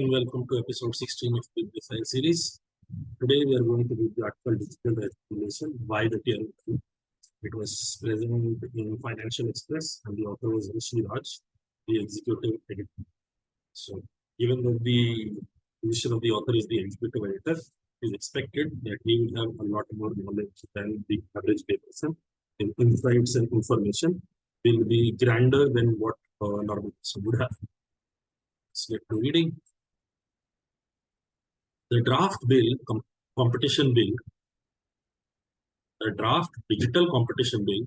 and welcome to episode 16 of Bibliophile series. Today we are going to read the article Digital Regulation by the Tier 2. It was present in Financial Express and the author was Rishi Raj, the executive editor. So, given that the position of the author is the executive editor, it is expected that he will have a lot more knowledge than the average layperson. In insights and information will be grander than what a normal person would have. Let's get to reading. The draft bill, competition bill, the draft digital competition bill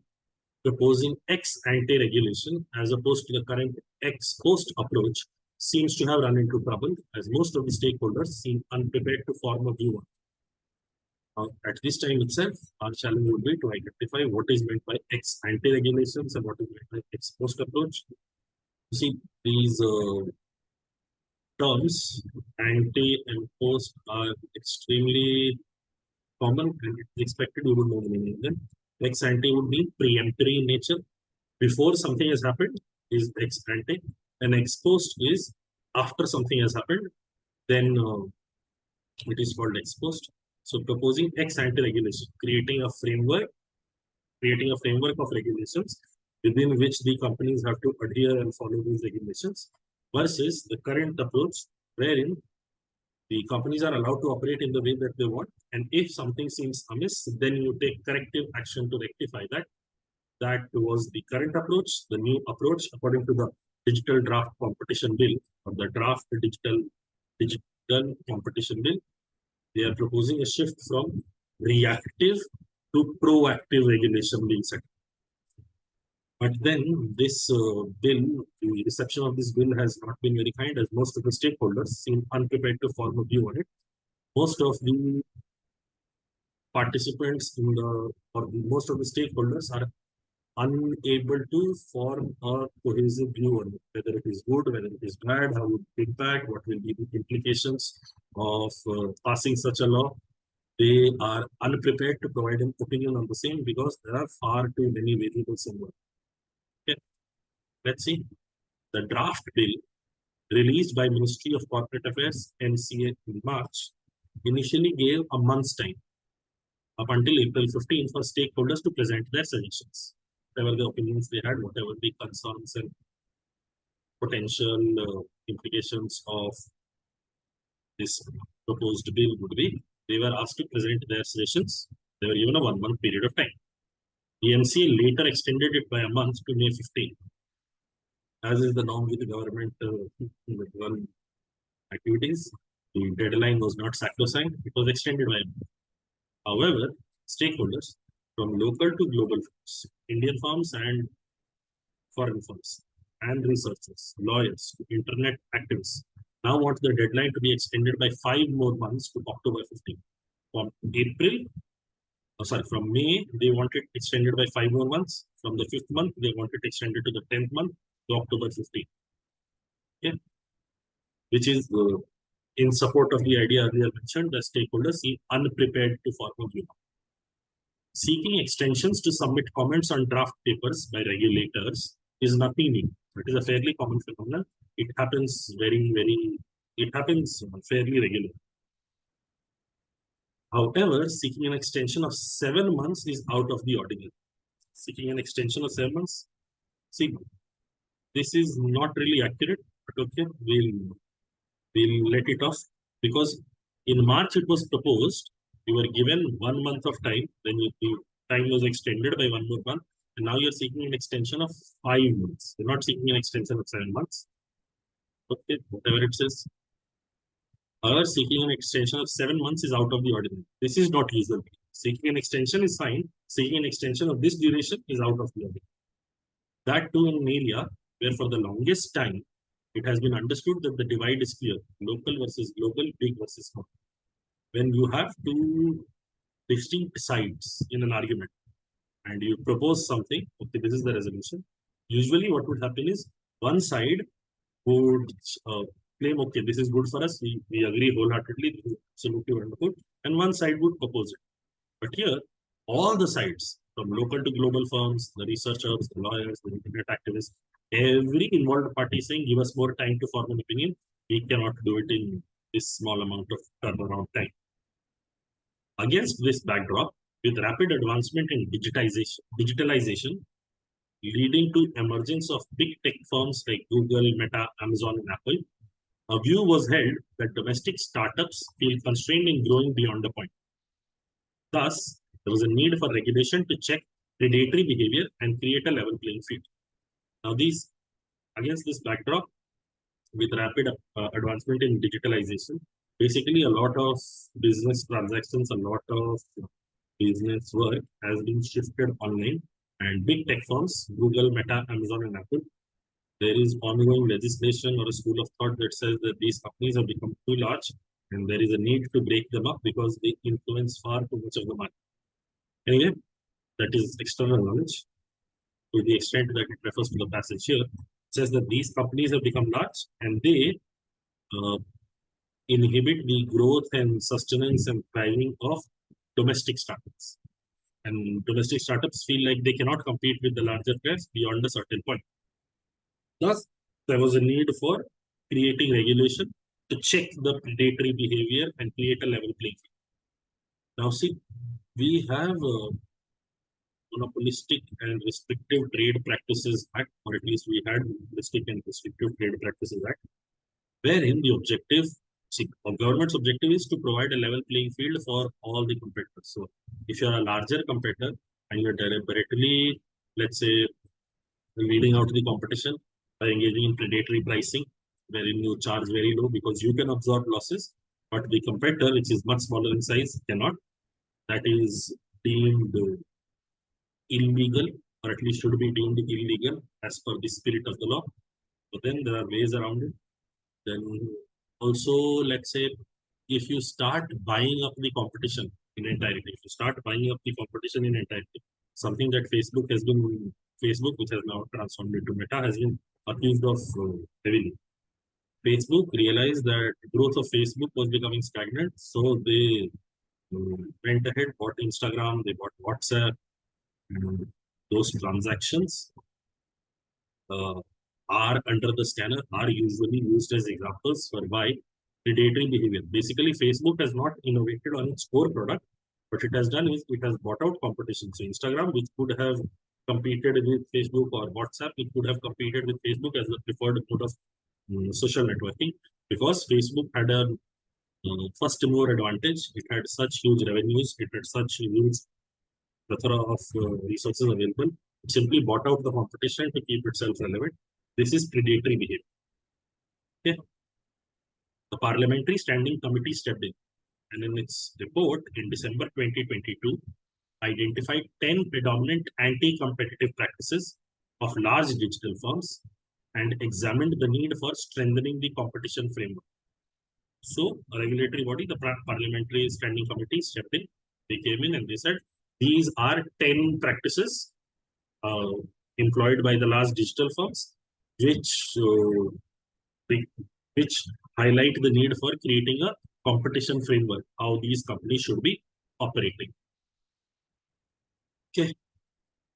proposing ex ante regulation as opposed to the current ex post approach seems to have run into trouble as most of the stakeholders seem unprepared to form a view on. At this time itself, our challenge would be to identify what is meant by ex ante regulations and what is meant by ex post approach. You see, these terms, ante and post, are extremely common and it's expected you would know the meaning of them. Ex ante would be preemptory in nature. Before something has happened is ex ante, and ex post is after something has happened, then it is called ex post. So proposing ex ante regulation, creating a framework of regulations within which the companies have to adhere and follow these regulations, versus the current approach wherein the companies are allowed to operate in the way that they want, and if something seems amiss, then you take corrective action to rectify that. That was the current approach. The new approach, according to the digital draft competition bill, or the draft digital competition bill, they are proposing a shift from reactive to proactive regulation being set. But then this bill, the reception of this bill has not been very kind, as most of the stakeholders seem unprepared to form a view on it. Most of the participants in the, or most of the stakeholders are unable to form a cohesive view on it, whether it is good, whether it is bad, how it will impact, what will be the implications of passing such a law. They are unprepared to provide an opinion on the same because there are far too many variables involved. Okay, let's see. The draft bill released by Ministry of Corporate Affairs (MCA) in March initially gave a month's time up until April 15 for stakeholders to present their suggestions. Whatever the opinions they had, whatever the concerns and potential implications of this proposed bill would be, they were asked to present their suggestions. They were given a 1 month period of time. The MCA later extended it by a month to May 15. As is the norm with the government activities, the deadline was not sacrosanct, it was extended by a month. However, stakeholders from local to global firms, Indian firms and foreign firms, and researchers, lawyers, internet activists now want the deadline to be extended by 5 more months to October 15. From May, they want it extended by 5 more months. From the 5th month, they want it extended to the 10th month to October 15. Okay, which is in support of the idea earlier mentioned, the stakeholders seem unprepared to form a view. Seeking extensions to submit comments on draft papers by regulators is nothing new. It is a fairly common phenomenon. It happens fairly regularly. However, seeking an extension of 7 months is out of the ordinary. Seeking an extension of 7 months, see, this is not really accurate, but okay, we'll let it off, because in March it was proposed, you were given 1 month of time, then the time was extended by 1 more month, and now you're seeking an extension of 5 months. You're not seeking an extension of 7 months. Okay, whatever it says. However, seeking an extension of 7 months is out of the ordinary. This is not usual. Seeking an extension is fine. Seeking an extension of this duration is out of the ordinary. That too in an area where for the longest time, it has been understood that the divide is clear, local versus global, big versus small. When you have two distinct sides in an argument and you propose something, okay, this is the resolution. Usually what would happen is one side would claim, okay, this is good for us, we agree wholeheartedly, this is absolutely wonderful, and one side would oppose it. But here, all the sides, from local to global firms, the researchers, the lawyers, the internet activists, every involved party saying, give us more time to form an opinion. We cannot do it in this small amount of turnaround time. Against this backdrop, with rapid advancement in digitalization leading to emergence of big tech firms like Google, Meta, Amazon, and Apple, a view was held that domestic startups feel constrained in growing beyond the point. Thus, there was a need for regulation to check predatory behavior and create a level playing field. Now, against this backdrop, with rapid advancement in digitalization, basically a lot of business transactions, a lot of business work has been shifted online, and big tech firms, Google, Meta, Amazon, and Apple, there is ongoing legislation or a school of thought that says that these companies have become too large and there is a need to break them up because they influence far too much of the market. Anyway, that is external knowledge. To the extent that it refers to the passage here, it says that these companies have become large and they uh, inhibit the growth and sustenance and thriving of domestic startups. And domestic startups feel like they cannot compete with the larger players beyond a certain point. Thus, there was a need for creating regulation to check the predatory behavior and create a level playing field. Now, see, we have monopolistic and restrictive trade practices act, or at least we had monopolistic and restrictive trade practices act, wherein the objective, see, our government's objective is to provide a level playing field for all the competitors. So, if you are a larger competitor and you're deliberately, let's say, weeding out the competition by engaging in predatory pricing, wherein you charge very low because you can absorb losses, but the competitor, which is much smaller in size, cannot. That is deemed illegal, or at least should be deemed illegal as per the spirit of the law. But then there are ways around it. Then also, let's say, if you start buying up the competition in entirety, if you start buying up the competition in entirety, something that Facebook, which has now transformed into Meta, has been accused of heavily. Facebook realized that growth of Facebook was becoming stagnant, so they went ahead, bought Instagram, they bought WhatsApp, and those transactions uh, are under the scanner are usually used as examples for why predatory behavior. Basically, Facebook has not innovated on its core product. What it has done is it has bought out competition. So Instagram, which could have competed with Facebook, or WhatsApp, it could have competed with Facebook as the preferred mode of social networking, because Facebook had a first mover advantage. It had such huge revenues. It had such huge plethora of resources available. It simply bought out the competition to keep itself relevant. This is predatory behavior. Okay. The Parliamentary Standing Committee stepped in, and in its report in December 2022, identified 10 predominant anti-competitive practices of large digital firms and examined the need for strengthening the competition framework. So, a regulatory body, the Parliamentary Standing Committee, stepped in. They came in and they said, these are 10 practices uh, employed by the large digital firms, which which highlight the need for creating a competition framework, how these companies should be operating. Okay.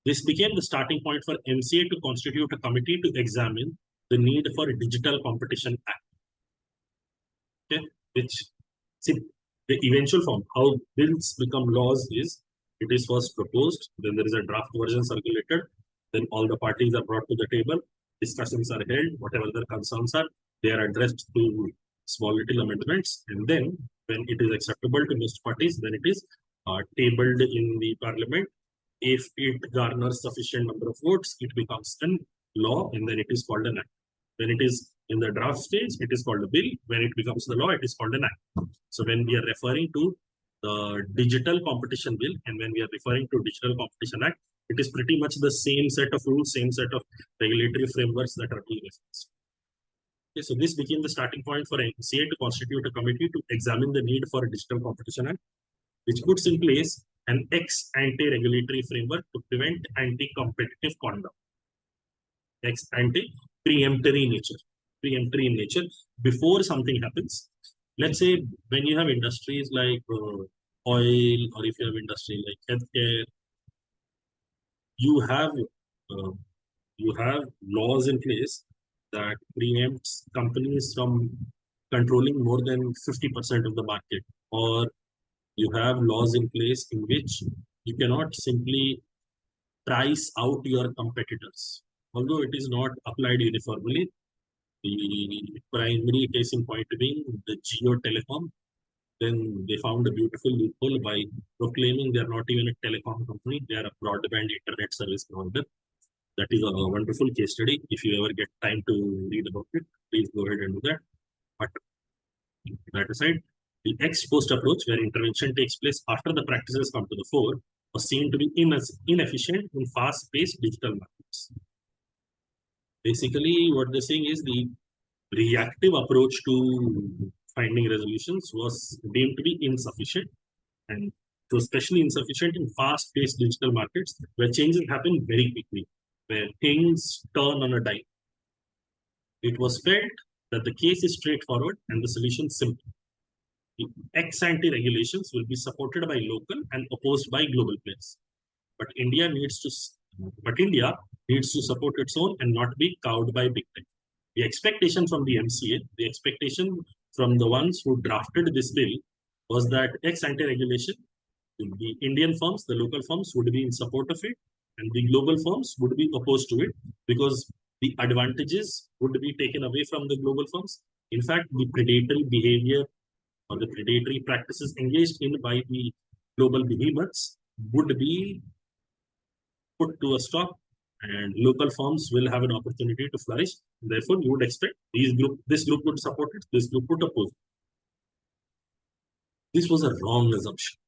This became the starting point for MCA to constitute a committee to examine the need for a Digital Competition Act. Okay. Which, see, the eventual form, how bills become laws is, it is first proposed, then there is a draft version circulated, then all the parties are brought to the table, discussions are held, whatever their concerns are, they are addressed to small little amendments, and then when it is acceptable to most parties, then it is tabled in the parliament. If it garners sufficient number of votes, it becomes a law, and then it is called an act. When it is in the draft stage, it is called a bill. When it becomes the law, it is called an act. So when we are referring to the Digital Competition Bill and when we are referring to Digital Competition Act, it is pretty much the same set of rules, same set of regulatory frameworks that are being referenced. Okay, so this became the starting point for MCA to constitute a committee to examine the need for a Digital Competition Act, which puts in place an ex-ante regulatory framework to prevent anti-competitive conduct. Ex-ante, preemptory nature. Preemptory in nature, before something happens. Let's say when you have industries like oil, or if you have industry like healthcare, you have uh, you have laws in place that preempts companies from controlling more than 50% of the market, or you have laws in place in which you cannot simply price out your competitors. Although it is not applied uniformly, the primary case in point being the Geo Telecom, then they found a beautiful loophole by proclaiming they are not even a telecom company, they are a broadband internet service provider. That is a wonderful case study. If you ever get time to read about it, please go ahead and do that. But that aside, the ex post approach, where intervention takes place after the practices come to the fore, was seen to be inefficient in fast paced digital markets. Basically, what they're saying is the reactive approach to finding resolutions was deemed to be insufficient, and it was especially insufficient in fast paced digital markets where changes happen very quickly, where things turn on a dime. It was felt that the case is straightforward and the solution simple. The ex ante regulations will be supported by local and opposed by global players. But India needs to support its own and not be cowed by big tech. The expectation from the MCA, the expectation from the ones who drafted this bill was that ex ante regulation, the Indian firms, the local firms would be in support of it, and the global firms would be opposed to it because the advantages would be taken away from the global firms. In fact, the predatory behavior or the predatory practices engaged in by the global behemoths would be put to a stop, and local firms will have an opportunity to flourish. Therefore, you would expect this group would support it, this group would oppose it. This was a wrong assumption.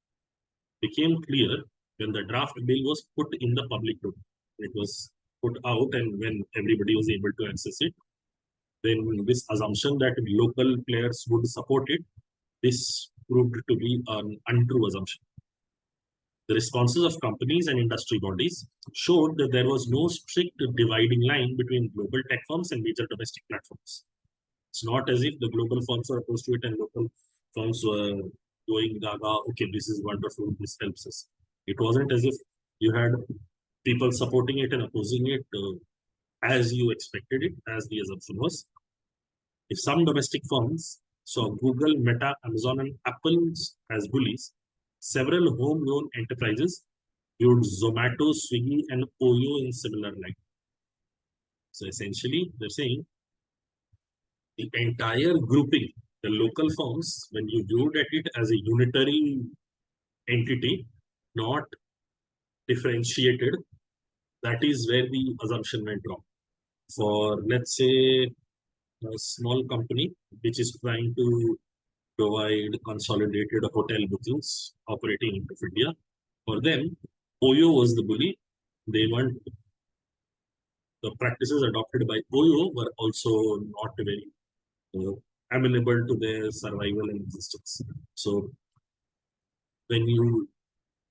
It became clear when the draft bill was put in the public domain. It was put out, and when everybody was able to access it, then this assumption that local players would support it, this proved to be an untrue assumption. The responses of companies and industry bodies showed that there was no strict dividing line between global tech firms and major domestic platforms. It's not as if the global firms were opposed to it and local firms were going gaga, okay, this is wonderful, this helps us. It wasn't as if you had people supporting it and opposing it as you expected it, as the assumption was. If some domestic firms saw Google, Meta, Amazon, and Apple as bullies, several homegrown enterprises viewed Zomato, Swiggy, and Oyo in similar light. So essentially, they're saying the entire grouping, the local firms, when you viewed at it as a unitary entity, not differentiated, that is where the assumption went wrong. For, let's say, a small company which is trying to provide consolidated hotel bookings operating into India, for them, Oyo was the bully. They want the practices adopted by Oyo were also not very amenable to their survival and existence. So, when you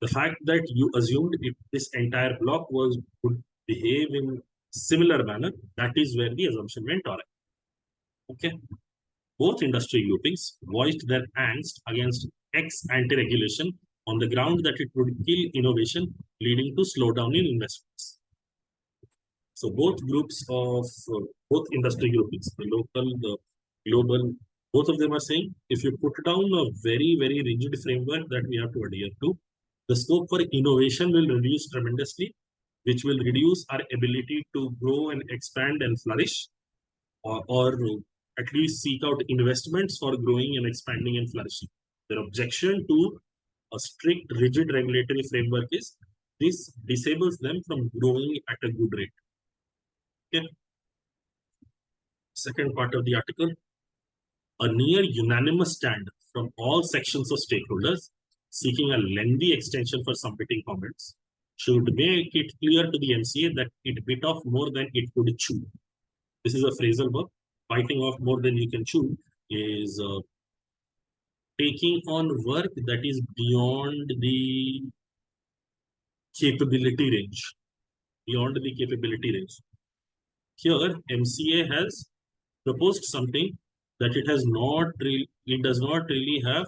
the fact that you assumed if this entire block would behave in similar manner, that is where the assumption went awry. Okay. Both industry groupings voiced their angst against ex ante regulation on the ground that it would kill innovation, leading to slowdown in investments. So both groups of both industry groupings, the local, the global, both of them are saying if you put down a very, very rigid framework that we have to adhere to, the scope for innovation will reduce tremendously, which will reduce our ability to grow and expand and flourish, or at least seek out investments for growing and expanding and flourishing. Their objection to a strict, rigid regulatory framework is this disables them from growing at a good rate. Okay. Second part of the article, a near unanimous stand from all sections of stakeholders seeking a lengthy extension for submitting comments should make it clear to the MCA that it bit off more than it could chew. This is a phrasal verb. Biting off more than you can chew is taking on work that is beyond the capability range. Beyond the capability range. Here, MCA has proposed something that it does not really have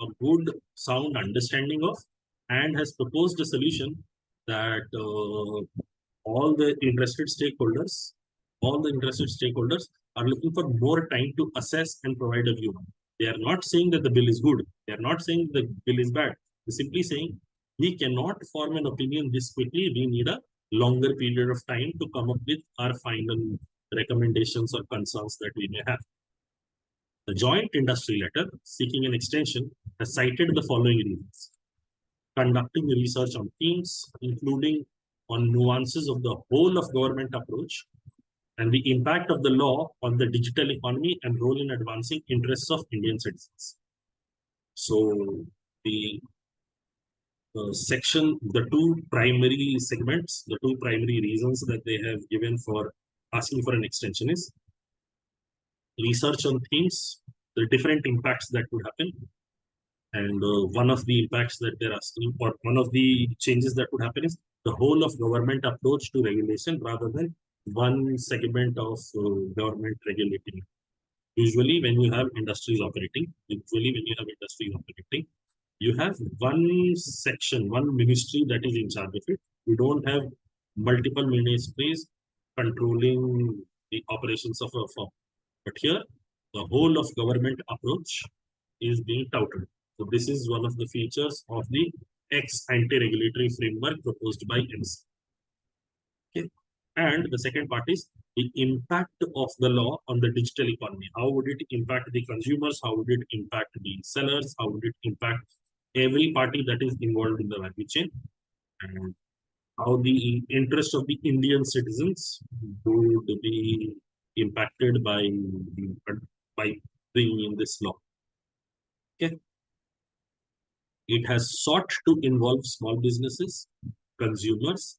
a good sound understanding of, and has proposed a solution that all the interested stakeholders are looking for more time to assess and provide a view. They are not saying that the bill is good. They are not saying the bill is bad. They're simply saying we cannot form an opinion this quickly. We need a longer period of time to come up with our final recommendations or concerns that we may have. The joint industry letter seeking an extension has cited the following reasons: conducting research on themes, including on nuances of the whole of government approach, and the impact of the law on the digital economy and role in advancing interests of Indian citizens. So the section, the two primary segments, the two primary reasons that they have given for asking for an extension is research on themes, the different impacts that could happen, and one of the impacts that they're asking, or one of the changes that would happen is the whole of government approach to regulation rather than one segment of government regulating. Usually, when you have industries operating, you have one section, one ministry that is in charge of it. You don't have multiple ministries controlling the operations of a firm. But here, the whole of government approach is being touted. So this is one of the features of the ex-ante regulatory framework proposed by MC. Okay. And the second part is the impact of the law on the digital economy. How would it impact the consumers? How would it impact the sellers? How would it impact every party that is involved in the value chain? And how the interest of the Indian citizens would be impacted by bringing in this law. Okay. It has sought to involve small businesses, consumers,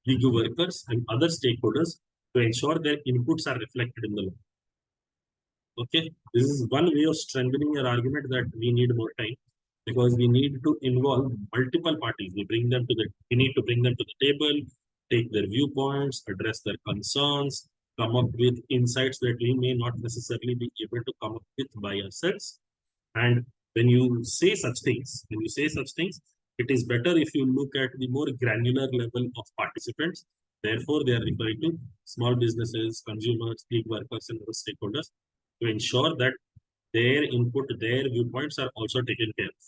gig workers, and other stakeholders to ensure their inputs are reflected in the law. Okay, this is one way of strengthening your argument that we need more time, because we need to involve multiple parties. We need to bring them to the table, take their viewpoints, address their concerns, come up with insights that we may not necessarily be able to come up with by ourselves. And when you say such things, it is better if you look at the more granular level of participants. Therefore, they are referring to small businesses, consumers, gig workers, and other stakeholders to ensure that their input, their viewpoints are also taken care of.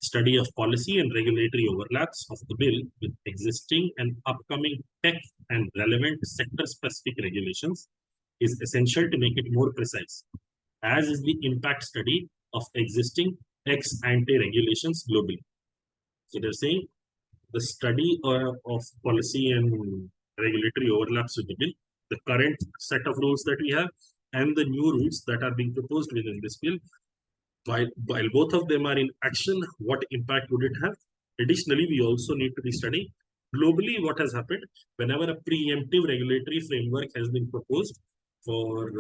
Study of policy and regulatory overlaps of the bill with existing and upcoming tech and relevant sector-specific regulations is essential to make it more precise, as is the impact study of existing ex-ante regulations globally. So they're saying the study of policy and regulatory overlaps with the bill, the current set of rules that we have, and the new rules that are being proposed within this bill. While both of them are in action, what impact would it have? Additionally, we also need to be studying globally what has happened whenever a preemptive regulatory framework has been proposed for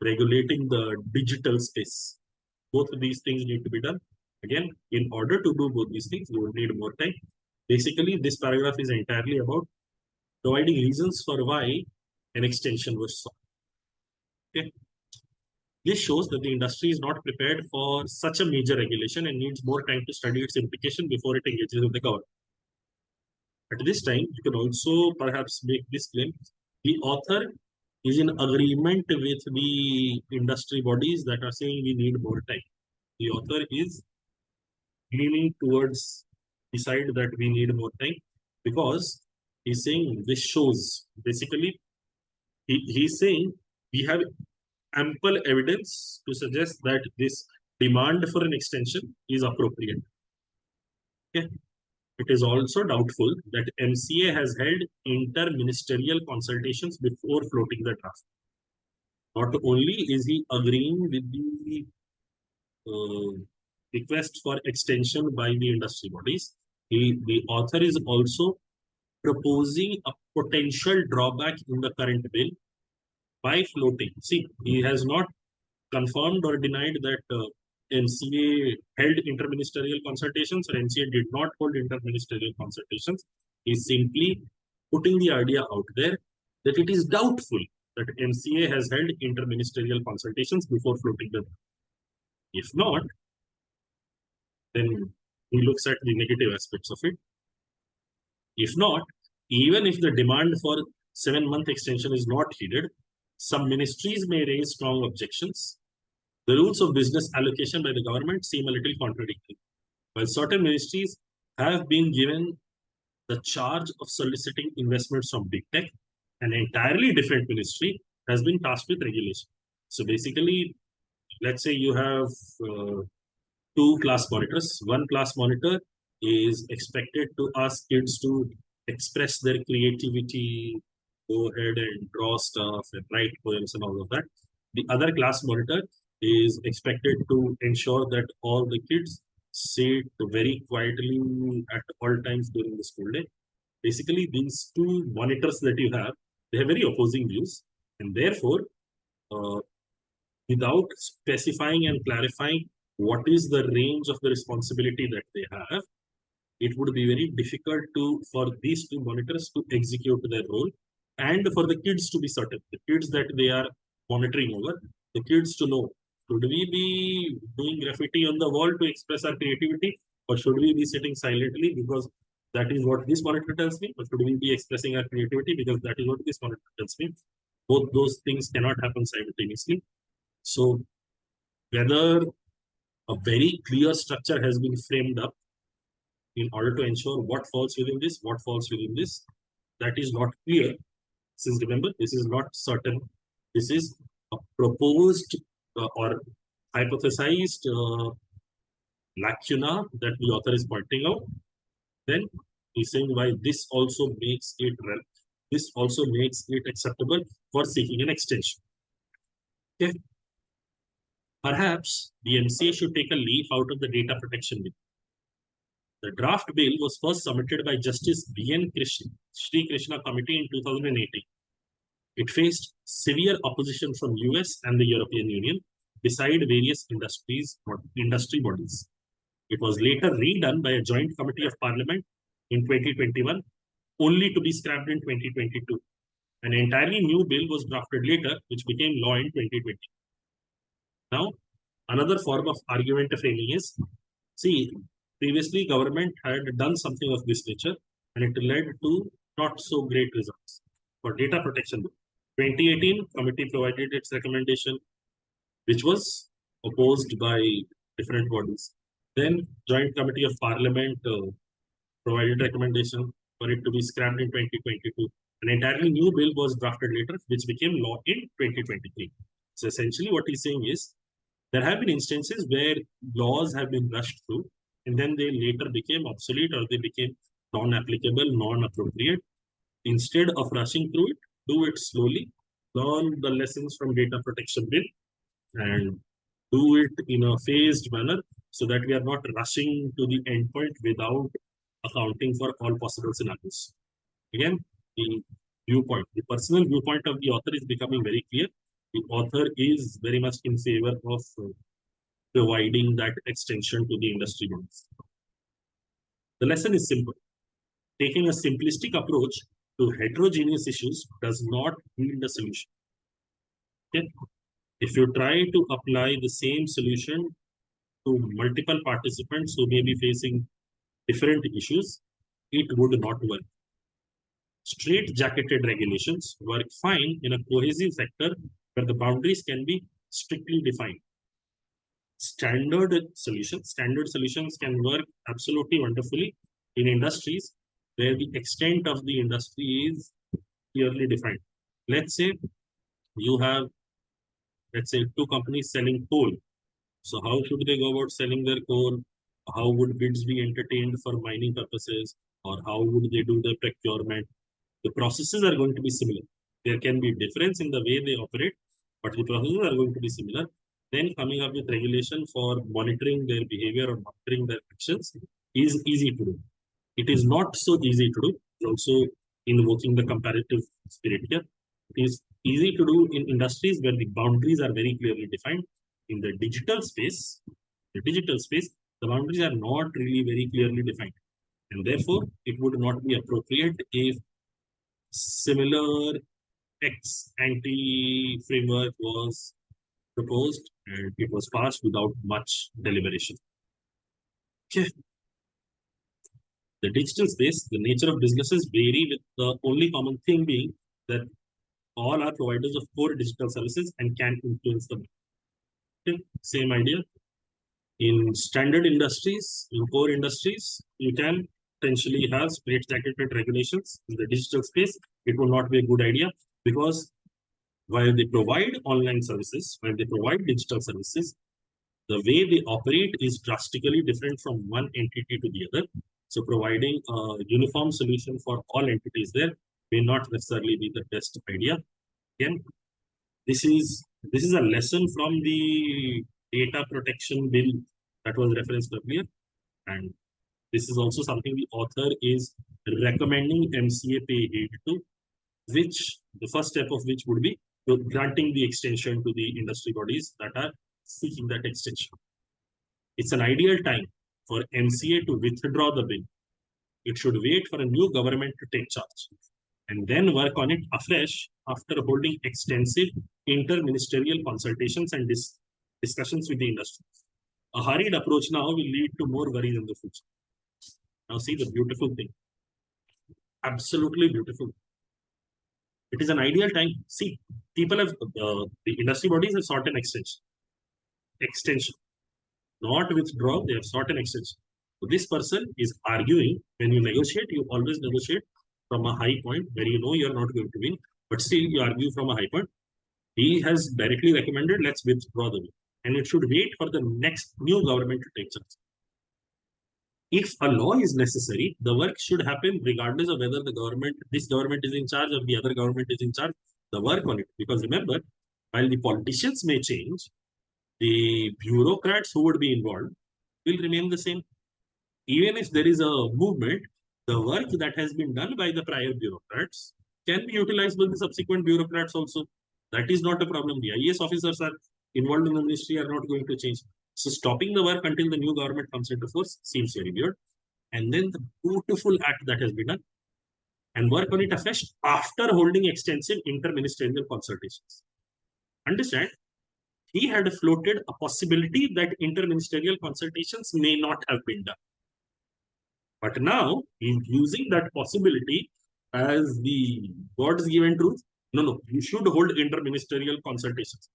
regulating the digital space. Both of these things need to be done. Again, in order to do both these things, you will need more time. Basically, this paragraph is entirely about providing reasons for why an extension was sought. Okay. This shows that the industry is not prepared for such a major regulation and needs more time to study its implication before it engages with the government. At this time, you can also perhaps make this claim: the author is in agreement with the industry bodies that are saying we need more time. The author is leaning towards the side that we need more time, because he's saying this shows, basically, he's saying we have ample evidence to suggest that this demand for an extension is appropriate. Okay. It is also doubtful that MCA has held inter-ministerial consultations before floating the draft. Not only is he agreeing with the request for extension by the industry bodies, the author is also proposing a potential drawback in the current bill by floating. See, he has not confirmed or denied that MCA held interministerial consultations or MCA did not hold interministerial consultations. He's simply putting the idea out there that it is doubtful that MCA has held interministerial consultations before floating them. If not, then he looks at the negative aspects of it. If not, even if the demand for 7-month extension is not heeded, Some ministries may raise strong objections. The rules of business allocation by the government seem a little contradictory. While certain ministries have been given the charge of soliciting investments from big tech, an entirely different ministry has been tasked with regulation. So basically, let's say you have two class monitors. One class monitor is expected to ask kids to express their creativity, go ahead and draw stuff and write poems and all of that. The other class monitor is expected to ensure that all the kids sit very quietly at all times during the school day. Basically, these two monitors that you have, they have very opposing views, and therefore, uh, without specifying and clarifying what is the range of the responsibility that they have, it would be very difficult to for these two monitors to execute their role, and for the kids to be certain, the kids that they are monitoring over, the kids to know, should we be doing graffiti on the wall to express our creativity, or should we be sitting silently because that is what this monitor tells me, or should we be expressing our creativity because that is what this monitor tells me? Both those things cannot happen simultaneously. So whether a very clear structure has been framed up in order to ensure what falls within this, what falls within this, that is not clear. Since remember, this is not certain. This is a proposed or hypothesized lacuna that the author is pointing out. Then he's saying why this also makes it this also makes it acceptable for seeking an extension. Okay. Perhaps the MCA should take a leaf out of the data protection bill. The draft bill was first submitted by Justice B.N. Sri Krishna Committee in 2018. It faced severe opposition from US and the European Union, beside various industry bodies. It was later redone by a joint committee of parliament in 2021, only to be scrapped in 2022. An entirely new bill was drafted later, which became law in 2020. Now, another form of argument framing is, see, previously government had done something of this nature and it led to not so great results. For data protection, 2018 committee provided its recommendation, which was opposed by different bodies. Then joint committee of parliament provided recommendation for it to be scrapped in 2022. An entirely new bill was drafted later, which became law in 2023. So essentially what he's saying is, there have been instances where laws have been rushed through and then they later became obsolete or they became non-applicable, non-appropriate. Instead of rushing through it, do it slowly, learn the lessons from data protection bill and do it in a phased manner so that we are not rushing to the endpoint without accounting for all possible scenarios. Again, the viewpoint, the personal viewpoint of the author is becoming very clear. The author is very much in favor of providing that extension to the industry bodies. The lesson is simple. Taking a simplistic approach to heterogeneous issues does not yield a solution. Okay? If you try to apply the same solution to multiple participants who may be facing different issues, it would not work. Straight-jacketed regulations work fine in a cohesive sector where the boundaries can be strictly defined. Standard solutions can work absolutely wonderfully in industries where the extent of the industry is clearly defined. Let's say you have, let's say, two companies selling coal. So how should they go about selling their coal? How would bids be entertained for mining purposes? Or how would they do the procurement? The processes are going to be similar. There can be difference in the way they operate, but the processes are going to be similar. Then coming up with regulation for monitoring their behavior or monitoring their actions is easy to do. It is not so easy to do. Also invoking the comparative spirit here. It is easy to do in industries where the boundaries are very clearly defined. In the digital space, the boundaries are not really very clearly defined. And therefore, it would not be appropriate if similar ex ante framework was proposed and it was passed without much deliberation. Okay. The digital space, the nature of businesses vary, with the only common thing being that all are providers of core digital services and can influence them. Okay. Same idea. In standard industries, in core industries, you can potentially have straitjacketed regulations. In the digital space, it will not be a good idea because while they provide online services, while they provide digital services, the way they operate is drastically different from one entity to the other. So providing a uniform solution for all entities there may not necessarily be the best idea. Again, this is a lesson from the data protection bill that was referenced earlier, and this is also something the author is recommending MCA pay heed to, which the first step of which would be granting the extension to the industry bodies that are seeking that extension. It's an ideal time for MCA to withdraw the bill. It should wait for a new government to take charge and then work on it afresh after holding extensive inter-ministerial consultations and discussions with the industry. A hurried approach now will lead to more worries in the future. Now see the beautiful thing. Absolutely beautiful. It is an ideal time. See, people have, the industry bodies have sought an extension. Extension. Not withdraw, they have sought an extension. So this person is arguing, when you negotiate, you always negotiate from a high point where you know you're not going to win, but still you argue from a high point. He has directly recommended, let's withdraw the bill. And it should wait for the next new government to take charge. If a law is necessary, the work should happen regardless of whether this government is in charge or the other government is in charge, the work on it. Because remember, while the politicians may change, the bureaucrats who would be involved will remain the same. Even if there is a movement, the work that has been done by the prior bureaucrats can be utilized by the subsequent bureaucrats also. That is not a problem. The IAS officers are involved in the ministry are not going to change. So stopping the work until the new government comes into force seems very weird. And then the beautiful act that has been done and work on it afresh after holding extensive inter-ministerial consultations. Understand? He had floated a possibility that inter-ministerial consultations may not have been done. But now he's using that possibility as the God's given truth. No, you should hold inter-ministerial consultations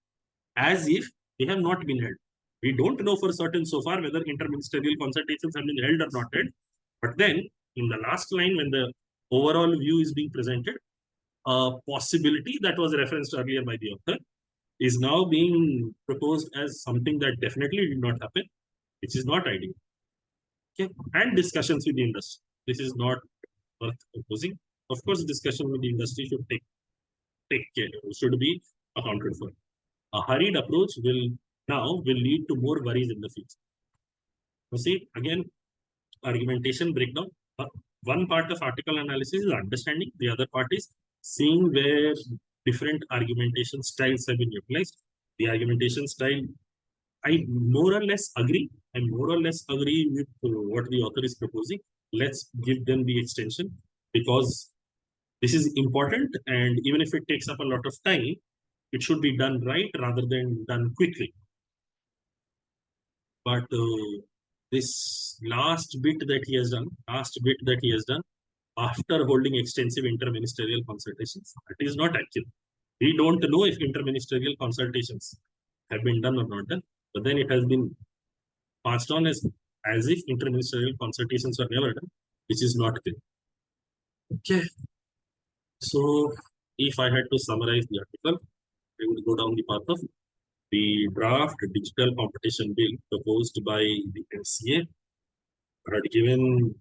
as if they have not been held. We don't know for certain so far whether inter-ministerial consultations have been held or not held. But then in the last line, when the overall view is being presented, a possibility that was referenced earlier by the author is now being proposed as something that definitely did not happen, which is not ideal. Okay, and discussions with the industry. This is not worth opposing. Of course, discussion with the industry should take care, should be accounted for. A hurried approach will lead to more worries in the future. You see, again, argumentation breakdown. One part of article analysis is understanding. The other part is seeing where different argumentation styles have been utilized. The argumentation style, I more or less agree. I more or less agree with what the author is proposing. Let's give them the extension because this is important, and even if it takes up a lot of time, it should be done right rather than done quickly. But this last bit that he has done, after holding extensive interministerial consultations, that is not accurate. We don't know if interministerial consultations have been done or not done, but then it has been passed on as if interministerial consultations were never done, which is not clear. Okay. So if I had to summarize the article, I would go down the path of the draft digital competition bill proposed by the MCA had given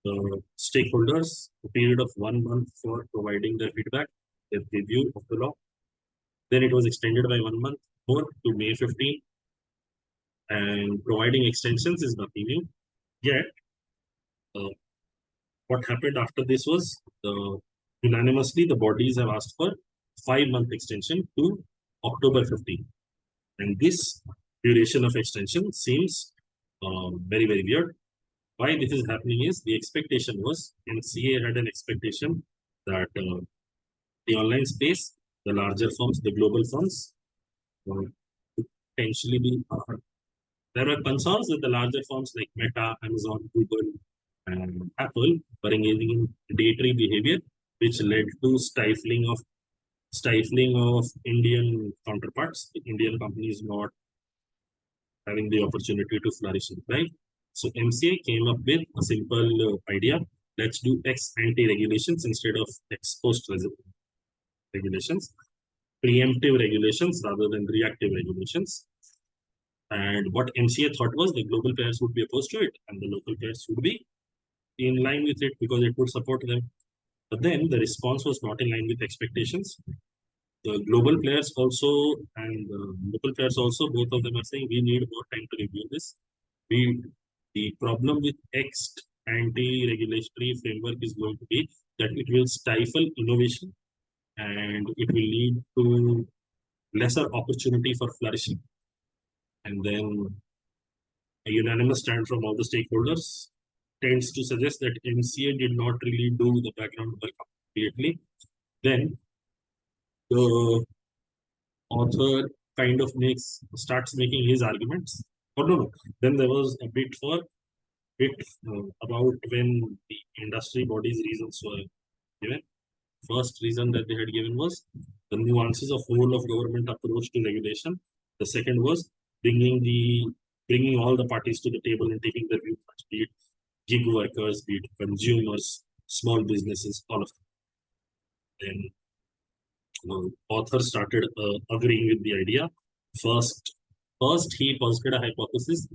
the stakeholders a period of 1 month for providing their feedback, their review of the law. Then it was extended by 1 month more to May 15, and providing extensions is nothing new. Yet, what happened after this was unanimously the bodies have asked for 5-month extension to October 15. And this duration of extension seems very, very weird. Why this is happening is the expectation was, MCA had an expectation that the online space, the larger firms, the global firms, would potentially be. There were concerns that the larger firms like Meta, Amazon, Google, and Apple were engaging in predatory behavior, which led to stifling of stifling of Indian counterparts, Indian companies not having the opportunity to flourish, right? So MCA came up with a simple idea. Let's do ex ante regulations instead of ex post regulations, preemptive regulations rather than reactive regulations. And what MCA thought was the global players would be opposed to it and the local players would be in line with it because it would support them. But then the response was not in line with expectations. The global players also and the local players also, both of them are saying we need more time to review this. The problem with ex anti-regulatory framework is going to be that it will stifle innovation and it will lead to lesser opportunity for flourishing. And then a unanimous stand from all the stakeholders tends to suggest that MCA did not really do the background work appropriately. Then the author kind of starts making his arguments. Or no. Then there was a bit about when the industry bodies reasons were given. First reason that they had given was the nuances of whole of government approach to regulation. The second was bringing all the parties to the table and taking their viewpoints, be it gig workers, be it consumers, small businesses, all of them. Then author started agreeing with the idea. First, he posited a hypothesis.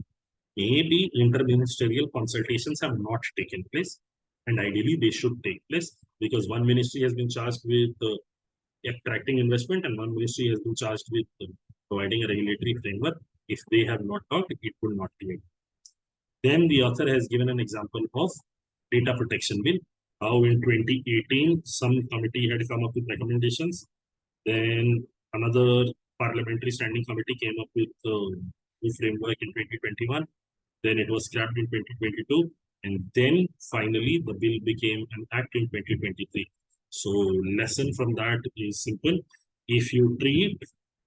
Maybe interministerial consultations have not taken place, and ideally they should take place because one ministry has been charged with attracting investment and one ministry has been charged with providing a regulatory framework. If they have not talked, it would not be. Then the author has given an example of data protection bill, how in 2018 some committee had come up with recommendations. Then another parliamentary standing committee came up with new framework in 2021. Then it was scrapped in 2022. And then finally the bill became an act in 2023. So lesson from that is simple. If you treat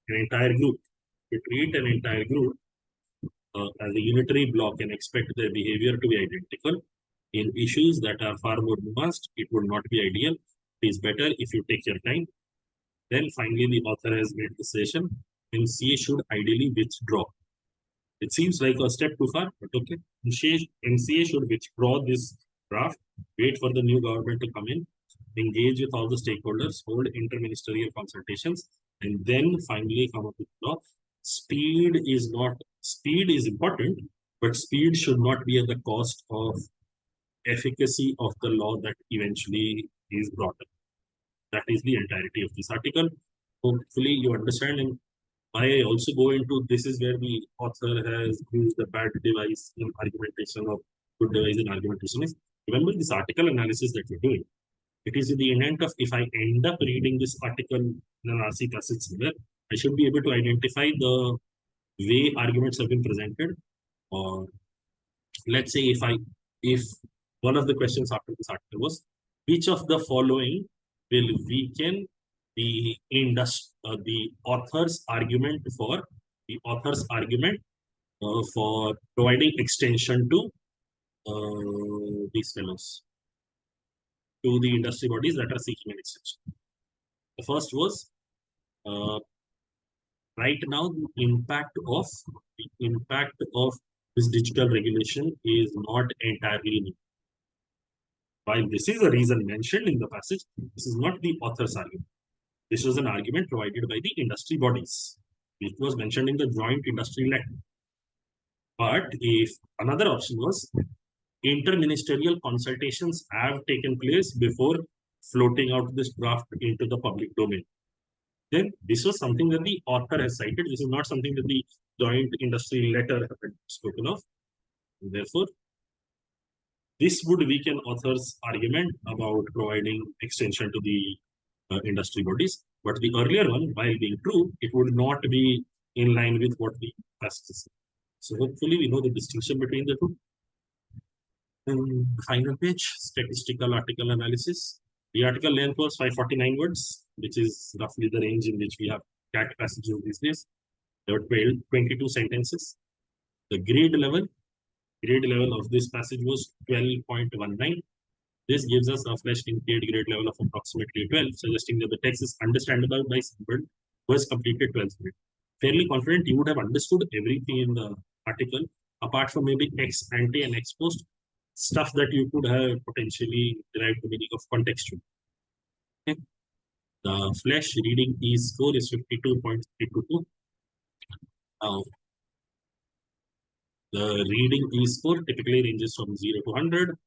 an entire group, as a unitary block and expect their behavior to be identical in issues that are far more nuanced, it would not be ideal. It is better if you take your time. Then finally, the author has made the suggestion MCA should ideally withdraw. It seems like a step too far, but okay. MCA should withdraw this draft, wait for the new government to come in, engage with all the stakeholders, hold interministerial consultations, and then finally come up with law. Speed is important, but speed should not be at the cost of efficacy of the law that eventually is brought up. That is the entirety of this article. Hopefully you understand, and I also go into this is where the author has used the bad device in argumentation or good device in argumentation is remember this article analysis that you're doing. It is with the intent of if I end up reading this article in an RC passage somewhere, I should be able to identify the way arguments have been presented. Or let's say if one of the questions after this article was which of the following will weaken the author's argument for providing extension to these fellows to the industry bodies that are seeking an extension. The first was right now the impact of this digital regulation is not entirely new. While this is a reason mentioned in the passage, this is not the author's argument. This was an argument provided by the industry bodies. It was mentioned in the joint industry letter. But if another option was interministerial consultations have taken place before floating out this draft into the public domain, then this was something that the author has cited. This is not something that the joint industry letter had spoken of. Therefore, this would weaken author's argument about providing extension to the industry bodies. But the earlier one, while being true, it would not be in line with what the passage is. So hopefully we know the distinction between the two. And final page, statistical article analysis. The article length was 549 words, which is roughly the range in which we have cat passages these days. There were 22 sentences. The grade level of this passage was 12.19. This gives us a flash linked grade level of approximately 12, suggesting that the text is understandable by someone who has completed 12th grade. Fairly confident you would have understood everything in the article, apart from maybe ex ante and ex post stuff that you could have potentially derived the meaning of contextual. Okay. The flash reading E score is 52.322. Now, the reading E score typically ranges from 0 to 100,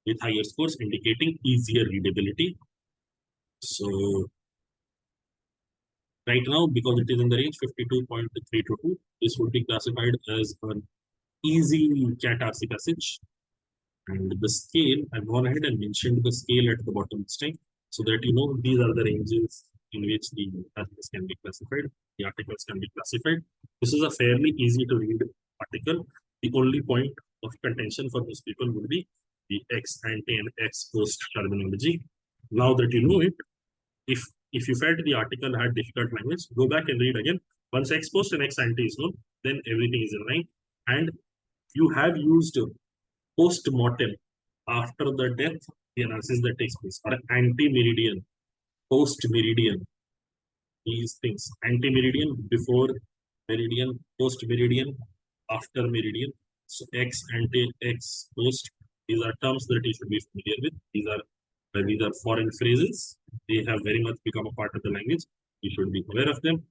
with higher scores indicating easier readability. So right now, because it is in the range 52.322, this would be classified as an easy cat RC passage. And the scale, I've gone ahead and mentioned the scale at the bottom this time, so that you know these are the ranges in which the passages can be classified, the articles can be classified. This is a fairly easy to read article. The only point of contention for most people would be the ex ante and ex post terminology. Now that you know it, if if you felt the article had difficult language, go back and read again. Once ex post and ex ante is known, then everything is in line. And you have used post mortem after the death, the analysis that takes place, or anti meridian, post meridian, these things, anti meridian, before meridian, post meridian, after meridian. So ex ante, ex post, these are terms that you should be familiar with. These are foreign phrases. They have very much become a part of the language. You should be aware of them.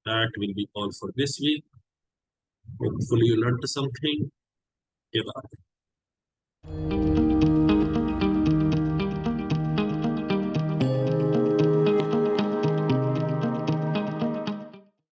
That will be all for this week. Hopefully you learned something. Goodbye.